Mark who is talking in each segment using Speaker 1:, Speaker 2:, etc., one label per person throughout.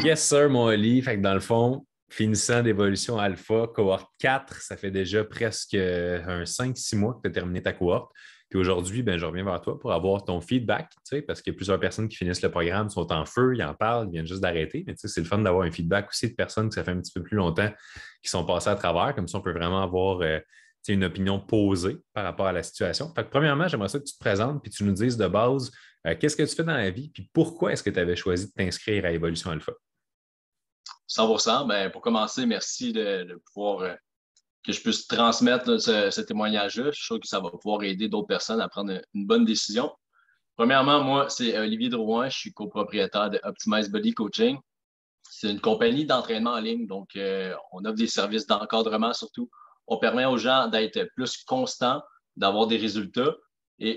Speaker 1: Yes, sir, mon Oli. Fait que dans le fond, finissant d'évolution alpha, cohorte 4, ça fait déjà presque un 5-6 mois que tu as terminé ta cohorte. Puis aujourd'hui, ben, je reviens vers toi pour avoir ton feedback, tu sais, parce qu'il y a plusieurs personnes qui finissent le programme, sont en feu, ils en parlent, ils viennent juste d'arrêter. Mais tu sais, c'est le fun d'avoir un feedback aussi de personnes que ça fait un petit peu plus longtemps qui sont passées à travers. Comme ça, on peut vraiment avoir tu sais, une opinion posée par rapport à la situation. Fait que premièrement, j'aimerais ça que tu te présentes puis tu nous dises de base qu'est-ce que tu fais dans la vie puis pourquoi est-ce que tu avais choisi de t'inscrire à Évolution Alpha.
Speaker 2: 100%. Ben, pour commencer, merci de pouvoir que je puisse transmettre là, ce témoignage-là. Je suis sûr que ça va pouvoir aider d'autres personnes à prendre une bonne décision. Premièrement, moi, c'est Olivier Drouin. Je suis copropriétaire de Optimize Body Coaching. C'est une compagnie d'entraînement en ligne. Donc, on offre des services d'encadrement surtout. On permet aux gens d'être plus constants, d'avoir des résultats et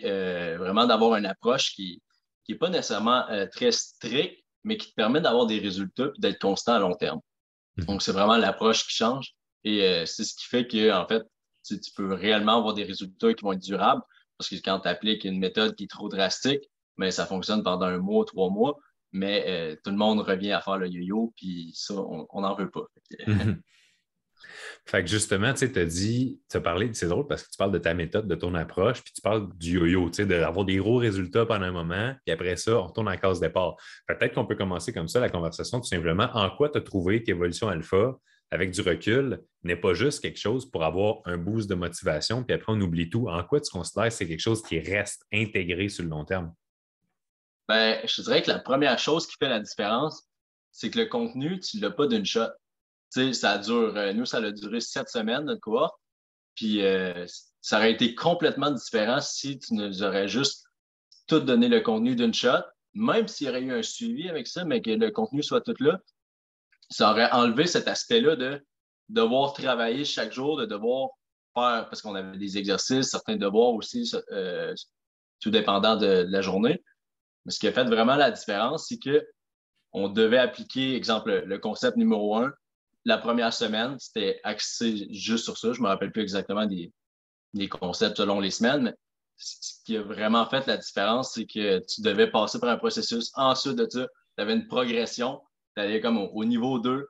Speaker 2: vraiment d'avoir une approche qui est pas nécessairement très stricte, mais qui te permet d'avoir des résultats et d'être constant à long terme.
Speaker 1: Mhm.
Speaker 2: Donc, c'est vraiment l'approche qui change et c'est ce qui fait que, en fait, tu peux réellement avoir des résultats qui vont être durables parce que quand tu appliques une méthode qui est trop drastique, mais ça fonctionne pendant 1 mois, 3 mois, mais tout le monde revient à faire le yo-yo, puis ça, on n'en veut pas.
Speaker 1: Mhm. Fait que justement, tu sais, tu as parlé, c'est drôle parce que tu parles de ta méthode, de ton approche, puis tu parles du yo-yo, tu sais, d'avoir des gros résultats pendant un moment, puis après ça, on retourne en case départ. Peut-être qu'on peut commencer comme ça la conversation, tout simplement. En quoi tu as trouvé qu'Évolution Alpha, avec du recul, n'est pas juste quelque chose pour avoir un boost de motivation, puis après on oublie tout. En quoi tu considères que c'est quelque chose qui reste intégré sur le long terme?
Speaker 2: Ben, je te dirais que la première chose qui fait la différence, c'est que le contenu, tu l'as pas d'une shot. Tu sais, ça dure, nous, ça a duré 7 semaines, notre cohorte. Puis ça aurait été complètement différent si tu nous aurais juste tout donné le contenu d'une shot, même s'il y aurait eu un suivi avec ça, mais que le contenu soit tout là, ça aurait enlevé cet aspect-là de devoir travailler chaque jour, de devoir faire, parce qu'on avait des exercices, certains devoirs aussi, tout dépendant de la journée. Mais ce qui a fait vraiment la différence, c'est que on devait appliquer, exemple, le concept numéro 1. La première semaine, c'était axé juste sur ça. Je me rappelle plus exactement des concepts selon les semaines, mais ce qui a vraiment fait la différence, c'est que tu devais passer par un processus. Ensuite de ça, tu avais une progression. Tu allais comme au niveau 2,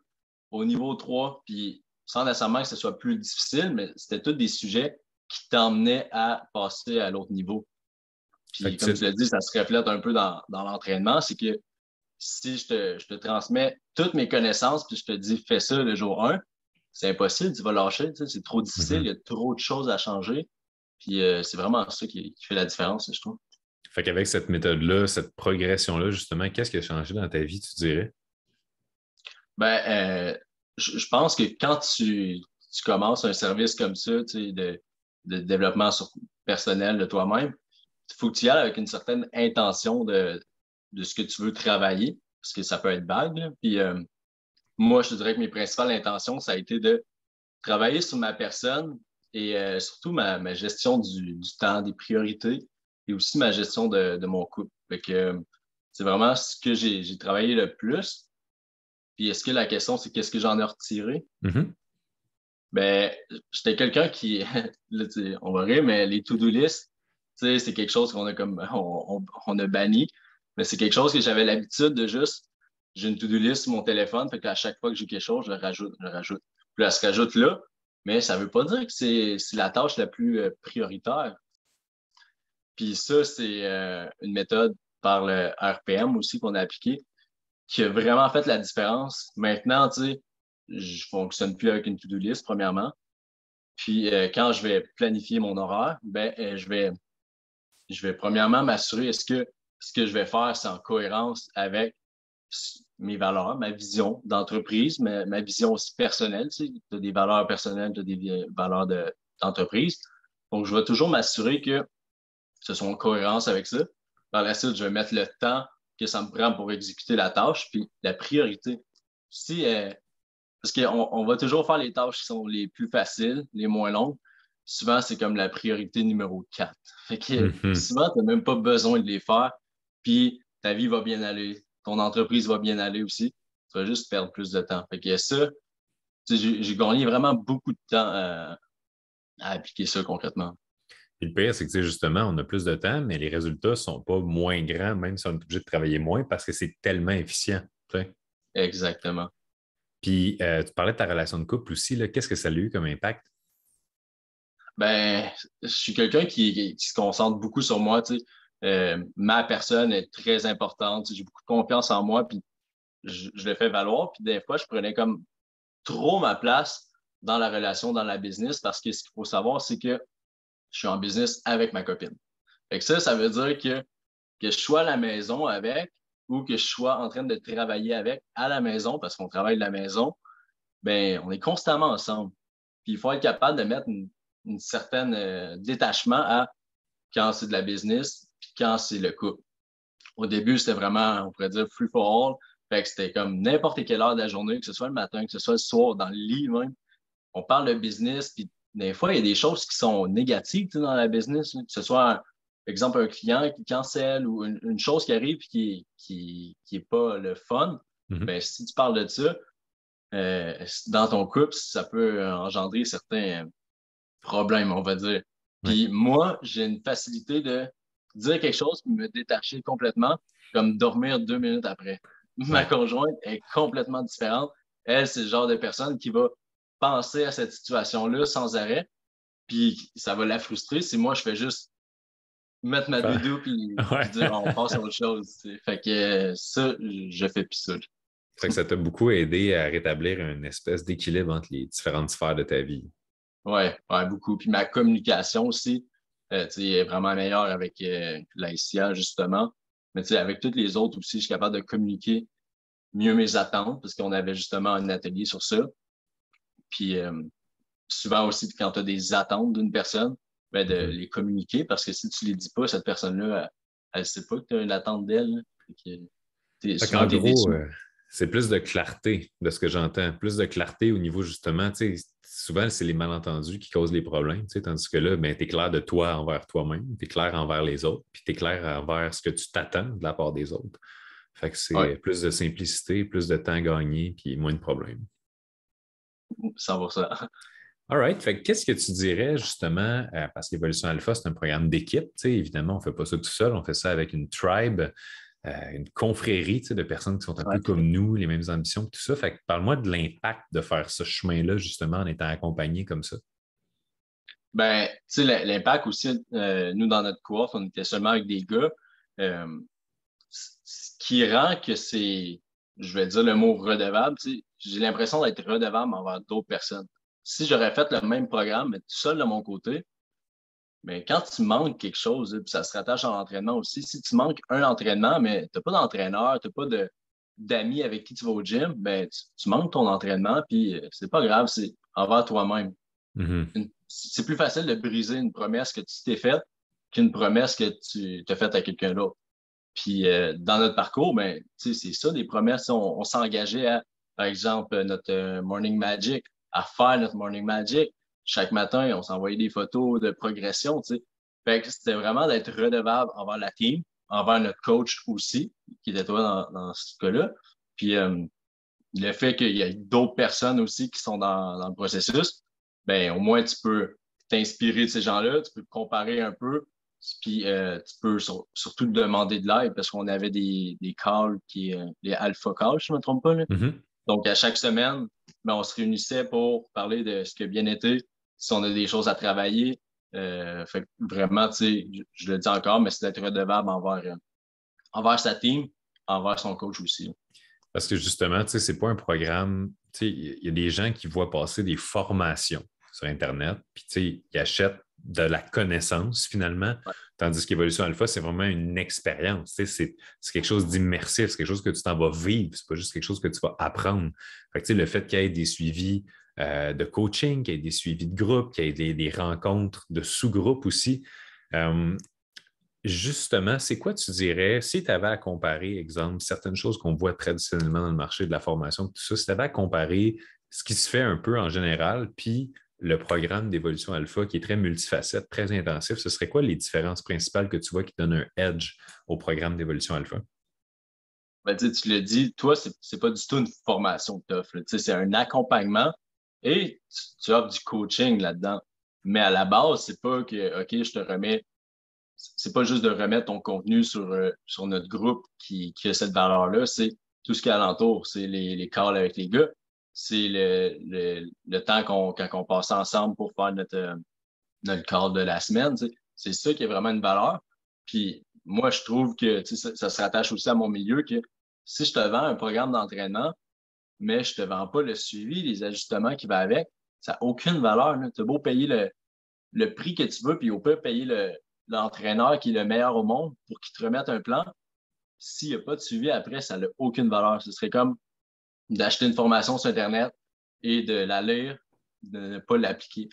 Speaker 2: au niveau 3, puis sans nécessairement que ce soit plus difficile, mais c'était tous des sujets qui t'emmenaient à passer à l'autre niveau.
Speaker 1: Fait
Speaker 2: Puis
Speaker 1: que
Speaker 2: comme tu l'as dit, ça se reflète un peu dans l'entraînement, c'est que si je te transmets toutes mes connaissances, puis je te dis fais ça le jour 1, c'est impossible, tu vas lâcher, tu sais, c'est trop difficile, il y
Speaker 1: Mhm.
Speaker 2: a trop de choses à changer. Puis c'est vraiment ça qui fait la différence, je trouve.
Speaker 1: Fait qu'avec cette méthode-là, cette progression-là, justement, qu'est-ce qui a changé dans ta vie, tu dirais?
Speaker 2: Ben, je pense que quand tu commences un service comme ça, tu sais, de développement personnel de toi-même, il faut que tu y ailles avec une certaine intention de ce que tu veux travailler, parce que ça peut être vague, là. Puis moi, je te dirais que mes principales intentions, ça a été de travailler sur ma personne et surtout ma gestion du temps, des priorités et aussi ma gestion de mon couple. Fait que c'est vraiment ce que j'ai travaillé le plus. Puis est-ce que la question, c'est qu'est-ce que j'en ai retiré?
Speaker 1: Mhm.
Speaker 2: Ben, j'étais quelqu'un qui, là, on va rire, mais les to-do list, tu sais, c'est quelque chose qu'on a comme, on a banni. Mais c'est quelque chose que j'avais l'habitude de juste, j'ai une to-do list sur mon téléphone, fait qu'à chaque fois que j'ai quelque chose, je le rajoute, je le rajoute. Puis elle se rajoute là, mais ça veut pas dire que c'est la tâche la plus prioritaire. Puis ça, c'est une méthode par le RPM aussi qu'on a appliqué, qui a vraiment fait la différence. Maintenant, tu sais, je fonctionne plus avec une to-do list, premièrement. Puis quand je vais planifier mon horaire, ben je vais premièrement m'assurer est-ce que ce que je vais faire, c'est en cohérence avec mes valeurs, ma vision d'entreprise, ma vision aussi personnelle. Tu sais, tu as des valeurs personnelles, tu as des valeurs d'entreprise. Donc, je vais toujours m'assurer que ce soit en cohérence avec ça. Par la suite, je vais mettre le temps que ça me prend pour exécuter la tâche, puis la priorité. Si parce qu'on va toujours faire les tâches qui sont les plus faciles, les moins longues. Souvent, c'est comme la priorité numéro 4. Fait que
Speaker 1: Mhm.
Speaker 2: souvent, tu n'as même pas besoin de les faire. Puis ta vie va bien aller. Ton entreprise va bien aller aussi. Tu vas juste perdre plus de temps. Fait que ça, tu sais, j'ai gagné vraiment beaucoup de temps à appliquer ça concrètement.
Speaker 1: Puis le pire, c'est que tu sais, justement, on a plus de temps, mais les résultats ne sont pas moins grands, même si on est obligé de travailler moins, parce que c'est tellement efficient. Tu sais.
Speaker 2: Exactement.
Speaker 1: Puis, tu parlais de ta relation de couple aussi, là. Qu'est-ce que ça a eu comme impact?
Speaker 2: Ben, je suis quelqu'un qui se concentre beaucoup sur moi, tu sais. Ma personne est très importante. Tu sais, j'ai beaucoup de confiance en moi, puis je le fais valoir. Puis des fois, je prenais comme trop ma place dans la relation, dans la business, parce que ce qu'il faut savoir, c'est que je suis en business avec ma copine. Fait que ça veut dire que je sois à la maison avec ou que je sois en train de travailler avec à la maison, parce qu'on travaille de la maison, ben, on est constamment ensemble. Puis il faut être capable de mettre une certaine détachement à quand c'est de la business, puis quand c'est le couple. Au début, c'était vraiment, on pourrait dire, free for all. Fait que c'était comme n'importe quelle heure de la journée, que ce soit le matin, que ce soit le soir, dans le lit même. On parle de business, puis des fois, il y a des choses qui sont négatives dans la business, que ce soit, par exemple, un client qui cancelle ou une chose qui arrive et qui est pas le fun.
Speaker 1: Mhm.
Speaker 2: Ben, si tu parles de ça, dans ton couple, ça peut engendrer certains problèmes, on va dire.
Speaker 1: Ouais.
Speaker 2: Puis moi, j'ai une facilité de dire quelque chose puis me détacher complètement, comme dormir 2 minutes après. Ma
Speaker 1: Ouais.
Speaker 2: conjointe est complètement différente. Elle, c'est le genre de personne qui va penser à cette situation-là sans arrêt, puis ça va la frustrer si moi, je fais juste mettre ma doudou puis
Speaker 1: Ouais.
Speaker 2: dire on passe à autre chose. Tu sais. Fait que ça, je fais plus ça.
Speaker 1: Fait que ça t'a beaucoup aidé à rétablir une espèce d'équilibre entre les différentes sphères de ta vie.
Speaker 2: Ouais, ouais, beaucoup. Puis ma communication aussi, tu sais, est vraiment meilleure avec l'ICA, justement. Mais tu sais, avec toutes les autres aussi, je suis capable de communiquer mieux mes attentes parce qu'on avait justement un atelier sur ça. Puis souvent aussi, quand tu as des attentes d'une personne, ben de
Speaker 1: Mhm.
Speaker 2: les communiquer parce que si tu les dis pas, cette personne-là, elle sait pas que tu as une attente d'elle. Là. Fait que
Speaker 1: Fait
Speaker 2: souvent,
Speaker 1: qu'en
Speaker 2: tu es
Speaker 1: gros,
Speaker 2: déçu.
Speaker 1: c'est plus de clarté de ce que j'entends. Plus de clarté au niveau, justement, tu sais, souvent, c'est les malentendus qui causent les problèmes, tu sais, tandis que là, ben, tu es clair de toi envers toi-même, tu es clair envers les autres, puis tu es clair envers ce que tu t'attends de la part des autres. Fait que
Speaker 2: Ouais,
Speaker 1: c'est plus de simplicité, plus de temps gagné, puis moins de problèmes.
Speaker 2: 100%.
Speaker 1: All right. Fait que qu'est-ce que tu dirais justement, parce qu'Évolution Alpha, c'est un programme d'équipe, tu sais, évidemment, on ne fait pas ça tout seul, on fait ça avec une tribe, une confrérie, tu sais, de personnes qui sont un peu
Speaker 2: Ouais.
Speaker 1: comme nous, les mêmes ambitions, tout ça. Fait que parle-moi de l'impact de faire ce chemin-là, justement, en étant accompagné comme ça.
Speaker 2: Ben, tu sais, l'impact aussi, nous, dans notre cohorte, on était seulement avec des gars. Euh, Ce qui rend que c'est, je vais dire le mot redevable, tu sais, j'ai l'impression d'être redevable envers d'autres personnes. Si j'aurais fait le même programme, mais tout seul de mon côté, mais quand tu manques quelque chose, puis ça se rattache à l'entraînement aussi, si tu manques un entraînement, mais tu n'as pas d'entraîneur, tu n'as pas d'amis avec qui tu vas au gym, ben, tu manques ton entraînement, puis c'est pas grave, c'est envers toi-même.
Speaker 1: Mhm.
Speaker 2: C'est plus facile de briser une promesse que tu t'es faite qu'une promesse que tu t'as faite à quelqu'un d'autre. Puis dans notre parcours, ben, c'est ça, des promesses. On s'engageait à, par exemple, notre Morning Magic, à faire notre Morning Magic. Chaque matin, on s'envoyait des photos de progression, tu sais. Fait que c'était vraiment d'être redevable envers la team, envers notre coach aussi, qui était toi dans ce cas-là. Puis le fait qu'il y ait d'autres personnes aussi qui sont dans le processus, ben au moins tu peux t'inspirer de ces gens-là, tu peux te comparer un peu, puis tu peux surtout demander de l'aide parce qu'on avait des calls les alpha calls, si je ne me trompe pas. Là.
Speaker 1: Mhm.
Speaker 2: Donc à chaque semaine, ben, on se réunissait pour parler de ce qui a bien été, si on a des choses à travailler. Fait que vraiment, tu sais, je le dis encore, mais c'est d'être redevable envers sa team, envers son coach aussi.
Speaker 1: Parce que justement, tu sais, c'est pas un programme, tu sais, il y a des gens qui voient passer des formations sur Internet, puis tu sais, ils achètent de la connaissance finalement,
Speaker 2: Ouais.
Speaker 1: tandis qu'Évolution Alpha, c'est vraiment une expérience, tu sais, c'est quelque chose d'immersif, c'est quelque chose que tu t'en vas vivre, c'est pas juste quelque chose que tu vas apprendre. Fait que, tu sais, le fait qu'il y ait des suivis de coaching, qu'il y ait des suivis de groupe, qu'il y ait des rencontres de sous-groupes aussi, euh, justement, c'est quoi tu dirais, si tu avais à comparer, exemple, certaines choses qu'on voit traditionnellement dans le marché de la formation, tout ça, si tu avais à comparer ce qui se fait un peu en général, puis le programme d'évolution alpha qui est très multifacette, très intensif, ce serait quoi les différences principales que tu vois qui donnent un edge au programme d'évolution alpha?
Speaker 2: Ben, tu l'as dit, toi, c'est pas du tout une formation que tu offres. C'est un accompagnement et tu offres du coaching là-dedans. Mais à la base, c'est pas que, OK, je te remets, c'est pas juste de remettre ton contenu sur notre groupe qui a cette valeur-là. C'est tout ce qui est alentour. C'est les calls avec les gars. C'est le temps quand on passe ensemble pour faire notre call de la semaine. Tu sais. C'est ça qui est vraiment une valeur. Puis moi, je trouve que tu sais, ça se rattache aussi à mon milieu que si je te vends un programme d'entraînement, mais je te vends pas le suivi, les ajustements qui vont avec, ça n'a aucune valeur. Tu as beau payer le prix que tu veux, puis au pire payer l'entraîneur qui est le meilleur au monde pour qu'il te remette un plan. S'il n'y a pas de suivi après, ça n'a aucune valeur. Ce serait comme d'acheter une formation sur Internet et de la lire, de ne pas l'appliquer.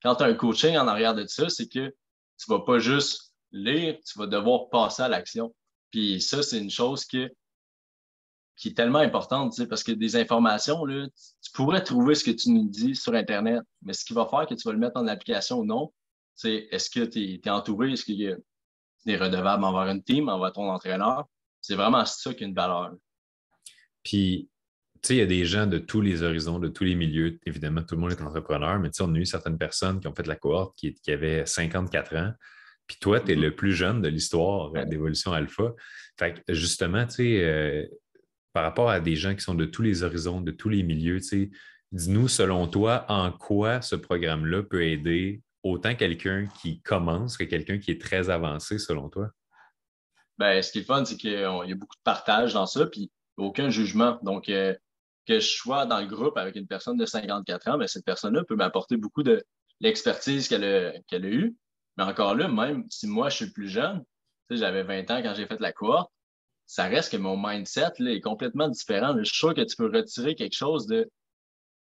Speaker 2: Quand tu as un coaching en arrière de ça, c'est que tu ne vas pas juste lire, tu vas devoir passer à l'action. Puis ça, c'est une chose qui est tellement importante, tu sais, parce que des informations, là, tu pourrais trouver ce que tu nous dis sur Internet, mais ce qui va faire que tu vas le mettre en application ou non, c'est est-ce que tu es entouré, est-ce qu'il y a des redevables envers une team, envers ton entraîneur? C'est vraiment ça qui a une valeur.
Speaker 1: Puis, tu sais, il y a des gens de tous les horizons, de tous les milieux. Évidemment, tout le monde est entrepreneur, mais tu sais, on a eu certaines personnes qui ont fait la cohorte qui avaient 54 ans. Puis toi, tu es le plus jeune de l'histoire d'Évolution Alpha. Fait que justement, tu sais, par rapport à des gens qui sont de tous les horizons, de tous les milieux, tu sais, dis-nous, selon toi, en quoi ce programme-là peut aider autant quelqu'un qui commence que quelqu'un qui est très avancé, selon toi?
Speaker 2: Ben, ce qui est le fun, c'est qu'il y a beaucoup de partage dans ça, puis aucun jugement. Donc, que je sois dans le groupe avec une personne de 54 ans, ben, cette personne-là peut m'apporter beaucoup de l'expertise qu'elle a eue. Mais encore là, même si moi, je suis plus jeune, tu sais, j'avais 20 ans quand j'ai fait la cohorte, ça reste que mon mindset là, est complètement différent. Je suis sûr que tu peux retirer quelque chose de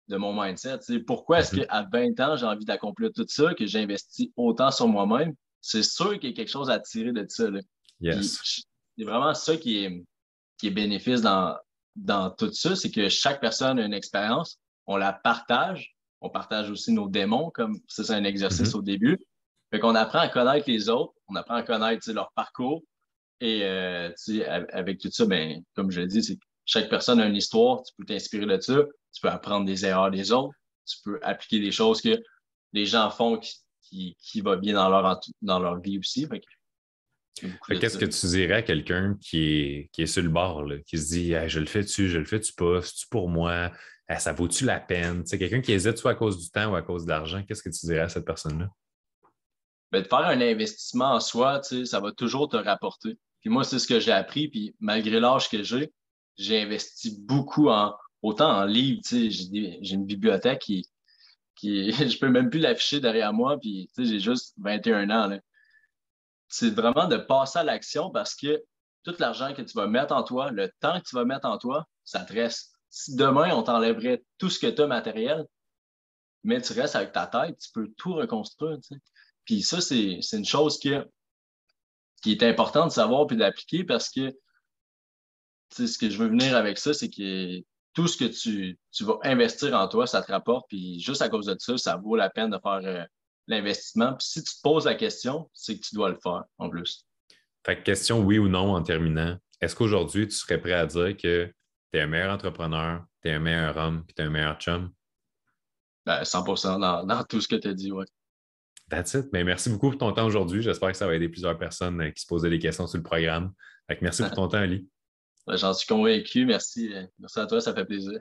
Speaker 2: mon mindset. Tu sais, pourquoi est-ce qu'à 20 ans, j'ai envie d'accomplir tout ça, que j'investis autant sur moi-même? C'est sûr qu'il y a quelque chose à tirer de ça. Là. Puis,
Speaker 1: Yes.
Speaker 2: c'est vraiment ça qui est bénéfice dans tout ça, c'est que chaque personne a une expérience, on la partage, on partage aussi nos démons, comme ça, c'est un exercice au début. Fait qu'on apprend à connaître les autres, on apprend à connaître leur parcours, et avec tout ça, ben, comme je l'ai dit, c'est que chaque personne a une histoire, tu peux t'inspirer de ça, tu peux apprendre des erreurs des autres, tu peux appliquer des choses que les gens font qui va bien dans leur vie aussi. Fait
Speaker 1: Qu'est-ce que tu dirais à quelqu'un qui est sur le bord, là, qui se dit hey, je le fais-tu pas, c'est-tu pour moi, ça vaut-tu la peine? Tu sais, quelqu'un qui hésite soit à cause du temps ou à cause de l'argent, qu'est-ce que tu dirais à cette personne-là?
Speaker 2: Ben, de faire un investissement en soi, ça va toujours te rapporter. Puis moi, c'est ce que j'ai appris, puis malgré l'âge que j'ai investi beaucoup autant en livres, j'ai une bibliothèque je peux même plus l'afficher derrière moi, puis j'ai juste 21 ans, là. C'est vraiment de passer à l'action parce que tout l'argent que tu vas mettre en toi, le temps que tu vas mettre en toi, ça te reste. Si demain, on t'enlèverait tout ce que tu as matériel, mais tu restes avec ta tête, tu peux tout reconstruire. Tu sais. Puis ça, c'est une chose qui est importante de savoir puis d'appliquer parce que ce que je veux venir avec ça, c'est que tout ce que tu vas investir en toi, ça te rapporte. Puis juste à cause de ça, ça vaut la peine de faire l'investissement. Puis si tu te poses la question, c'est que tu dois le faire en plus.
Speaker 1: Fait que question oui ou non en terminant. Est-ce qu'aujourd'hui, tu serais prêt à dire que tu es un meilleur entrepreneur, tu es un meilleur homme, puis tu es un meilleur chum?
Speaker 2: Ben, 100% dans tout ce que tu as dit, ouais.
Speaker 1: That's it. Mais merci beaucoup pour ton temps aujourd'hui. J'espère que ça va aider plusieurs personnes qui se posaient des questions sur le programme. Fait que merci pour ton temps, Ali.
Speaker 2: Ben, j'en suis convaincu. Merci. Merci à toi, ça fait plaisir.